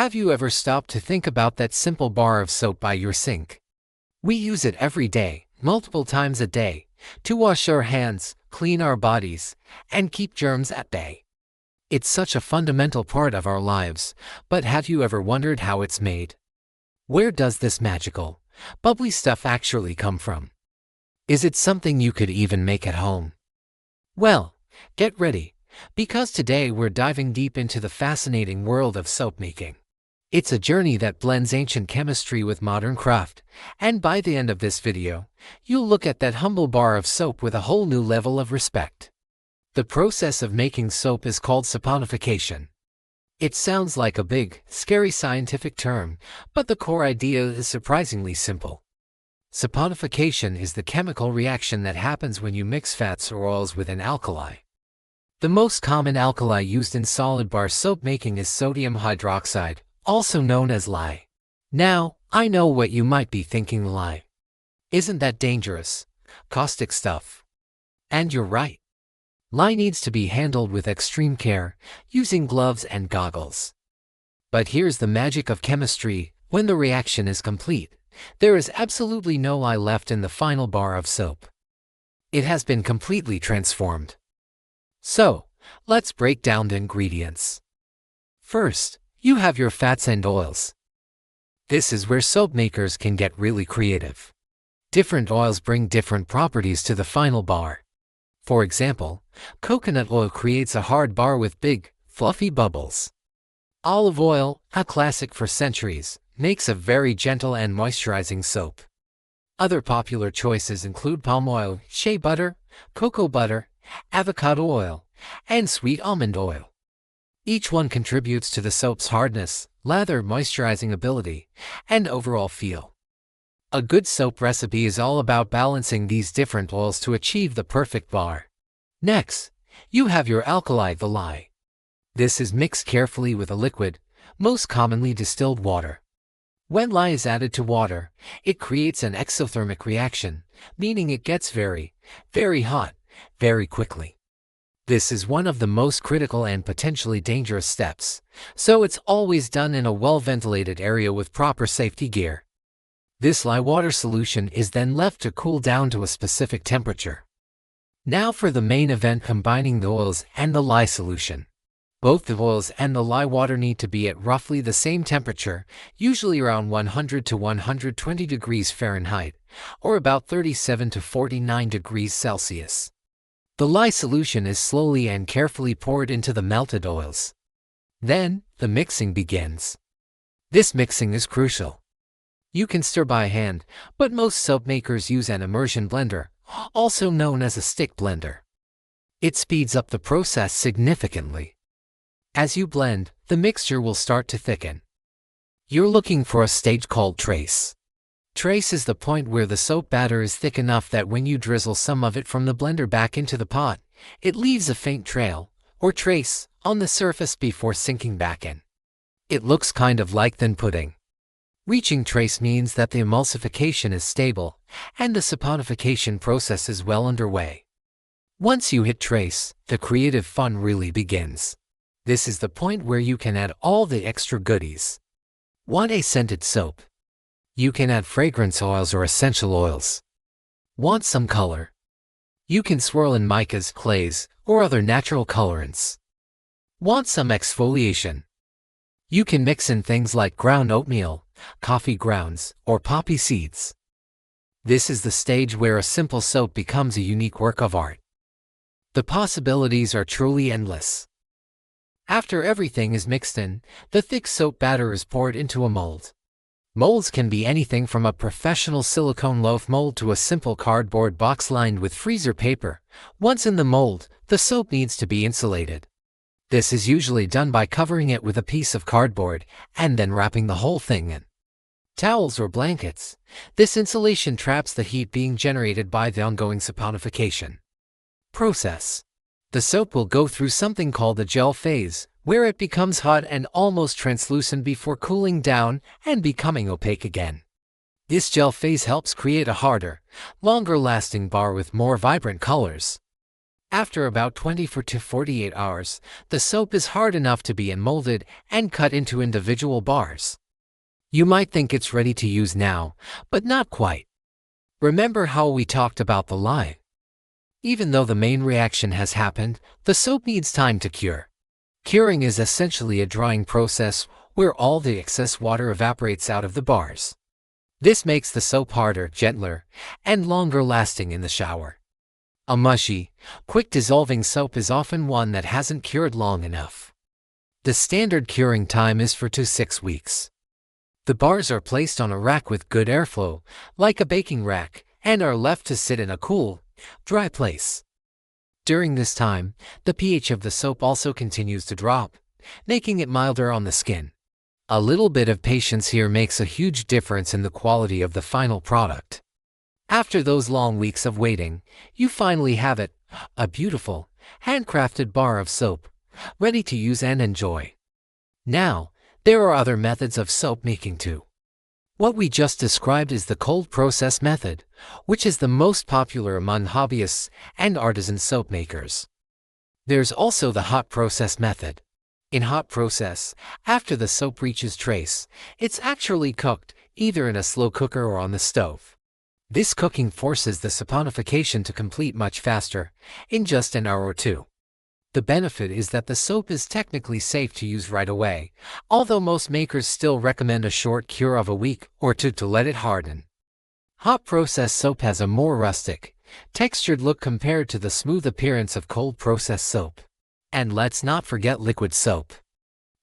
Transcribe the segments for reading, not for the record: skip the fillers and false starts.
Have you ever stopped to think about that simple bar of soap by your sink? We use it every day, multiple times a day, to wash our hands, clean our bodies, and keep germs at bay. It's such a fundamental part of our lives, but have you ever wondered how it's made? Where does this magical, bubbly stuff actually come from? Is it something you could even make at home? Well, get ready, because today we're diving deep into the fascinating world of soap making. It's a journey that blends ancient chemistry with modern craft, and by the end of this video, you'll look at that humble bar of soap with a whole new level of respect. The process of making soap is called saponification. It sounds like a big, scary scientific term, but the core idea is surprisingly simple. Saponification is the chemical reaction that happens when you mix fats or oils with an alkali. The most common alkali used in solid bar soap making is sodium hydroxide, also known as lye. Now, I know what you might be thinking: lye. Isn't that dangerous, caustic stuff? And you're right. Lye needs to be handled with extreme care, using gloves and goggles. But here's the magic of chemistry: when the reaction is complete, there is absolutely no lye left in the final bar of soap. It has been completely transformed. So, let's break down the ingredients. First, you have your fats and oils. This is where soap makers can get really creative. Different oils bring different properties to the final bar. For example, coconut oil creates a hard bar with big, fluffy bubbles. Olive oil, a classic for centuries, makes a very gentle and moisturizing soap. Other popular choices include palm oil, shea butter, cocoa butter, avocado oil, and sweet almond oil. Each one contributes to the soap's hardness, lather, moisturizing ability, and overall feel. A good soap recipe is all about balancing these different oils to achieve the perfect bar. Next, you have your alkali, the lye. This is mixed carefully with a liquid, most commonly distilled water. When lye is added to water, it creates an exothermic reaction, meaning it gets very, very hot, very quickly. This is one of the most critical and potentially dangerous steps, so it's always done in a well-ventilated area with proper safety gear. This lye water solution is then left to cool down to a specific temperature. Now for the main event: combining the oils and the lye solution. Both the oils and the lye water need to be at roughly the same temperature, usually around 100 to 120 degrees Fahrenheit, or about 37 to 49 degrees Celsius. The lye solution is slowly and carefully poured into the melted oils. Then, the mixing begins. This mixing is crucial. You can stir by hand, but most soap makers use an immersion blender, also known as a stick blender. It speeds up the process significantly. As you blend, the mixture will start to thicken. You're looking for a stage called trace. Trace is the point where the soap batter is thick enough that when you drizzle some of it from the blender back into the pot, it leaves a faint trail, or trace, on the surface before sinking back in. It looks kind of like thin pudding. Reaching trace means that the emulsification is stable, and the saponification process is well underway. Once you hit trace, the creative fun really begins. This is the point where you can add all the extra goodies. Want a scented soap? You can add fragrance oils or essential oils. Want some color? You can swirl in micas, clays, or other natural colorants. Want some exfoliation? You can mix in things like ground oatmeal, coffee grounds, or poppy seeds. This is the stage where a simple soap becomes a unique work of art. The possibilities are truly endless. After everything is mixed in, the thick soap batter is poured into a mold. Molds can be anything from a professional silicone loaf mold to a simple cardboard box lined with freezer paper. Once in the mold, the soap needs to be insulated. This is usually done by covering it with a piece of cardboard and then wrapping the whole thing in towels or blankets. This insulation traps the heat being generated by the ongoing saponification process. The soap will go through something called the gel phase, where it becomes hot and almost translucent before cooling down and becoming opaque again. This gel phase helps create a harder, longer-lasting bar with more vibrant colors. After about 24 to 48 hours, the soap is hard enough to be molded and cut into individual bars. You might think it's ready to use now, but not quite. Remember how we talked about the lye? Even though the main reaction has happened, the soap needs time to cure. Curing is essentially a drying process where all the excess water evaporates out of the bars. This makes the soap harder, gentler, and longer lasting in the shower. A mushy, quick-dissolving soap is often one that hasn't cured long enough. The standard curing time is 4 to 6 weeks. The bars are placed on a rack with good airflow, like a baking rack, and are left to sit in a cool, dry place. During this time, the pH of the soap also continues to drop, making it milder on the skin. A little bit of patience here makes a huge difference in the quality of the final product. After those long weeks of waiting, you finally have it, a beautiful, handcrafted bar of soap, ready to use and enjoy. Now, there are other methods of soap making too. What we just described is the cold process method, which is the most popular among hobbyists and artisan soap makers. There's also the hot process method. In hot process, after the soap reaches trace, it's actually cooked, either in a slow cooker or on the stove. This cooking forces the saponification to complete much faster, in just an hour or two. The benefit is that the soap is technically safe to use right away, although most makers still recommend a short cure of a week or two to let it harden. Hot process soap has a more rustic, textured look compared to the smooth appearance of cold process soap. And let's not forget liquid soap.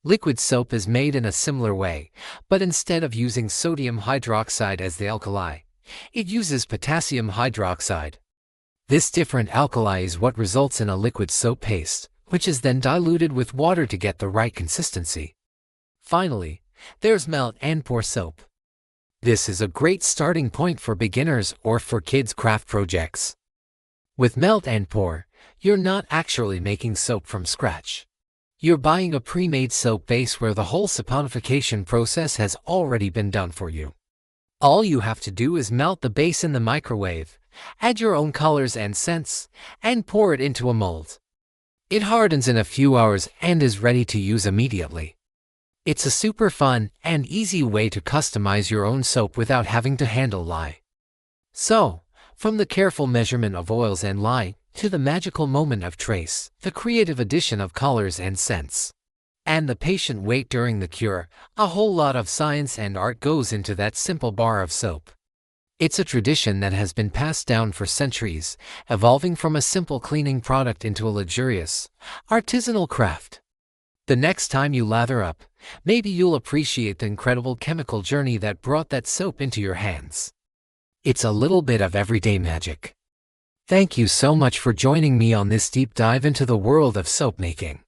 Liquid soap is made in a similar way, but instead of using sodium hydroxide as the alkali, it uses potassium hydroxide. This different alkali is what results in a liquid soap paste, which is then diluted with water to get the right consistency. Finally, there's melt and pour soap. This is a great starting point for beginners or for kids' craft projects. With melt and pour, you're not actually making soap from scratch. You're buying a pre-made soap base where the whole saponification process has already been done for you. All you have to do is melt the base in the microwave, add your own colors and scents, and pour it into a mold. It hardens in a few hours and is ready to use immediately. It's a super fun and easy way to customize your own soap without having to handle lye. So, from the careful measurement of oils and lye, to the magical moment of trace, the creative addition of colors and scents, and the patient wait during the cure, a whole lot of science and art goes into that simple bar of soap. It's a tradition that has been passed down for centuries, evolving from a simple cleaning product into a luxurious, artisanal craft. The next time you lather up, maybe you'll appreciate the incredible chemical journey that brought that soap into your hands. It's a little bit of everyday magic. Thank you so much for joining me on this deep dive into the world of soap making.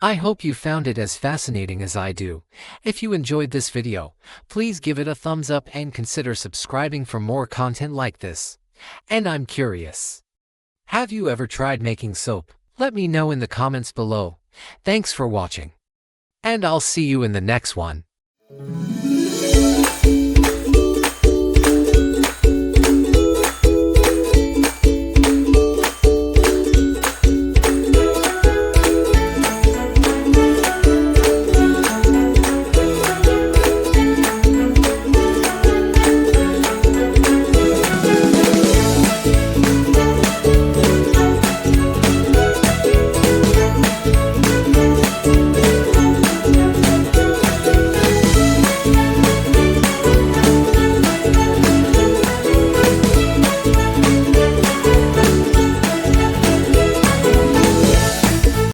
I hope you found it as fascinating as I do. If you enjoyed this video, please give it a thumbs up and consider subscribing for more content like this. And I'm curious, have you ever tried making soap? Let me know in the comments below. Thanks for watching. And I'll see you in the next one.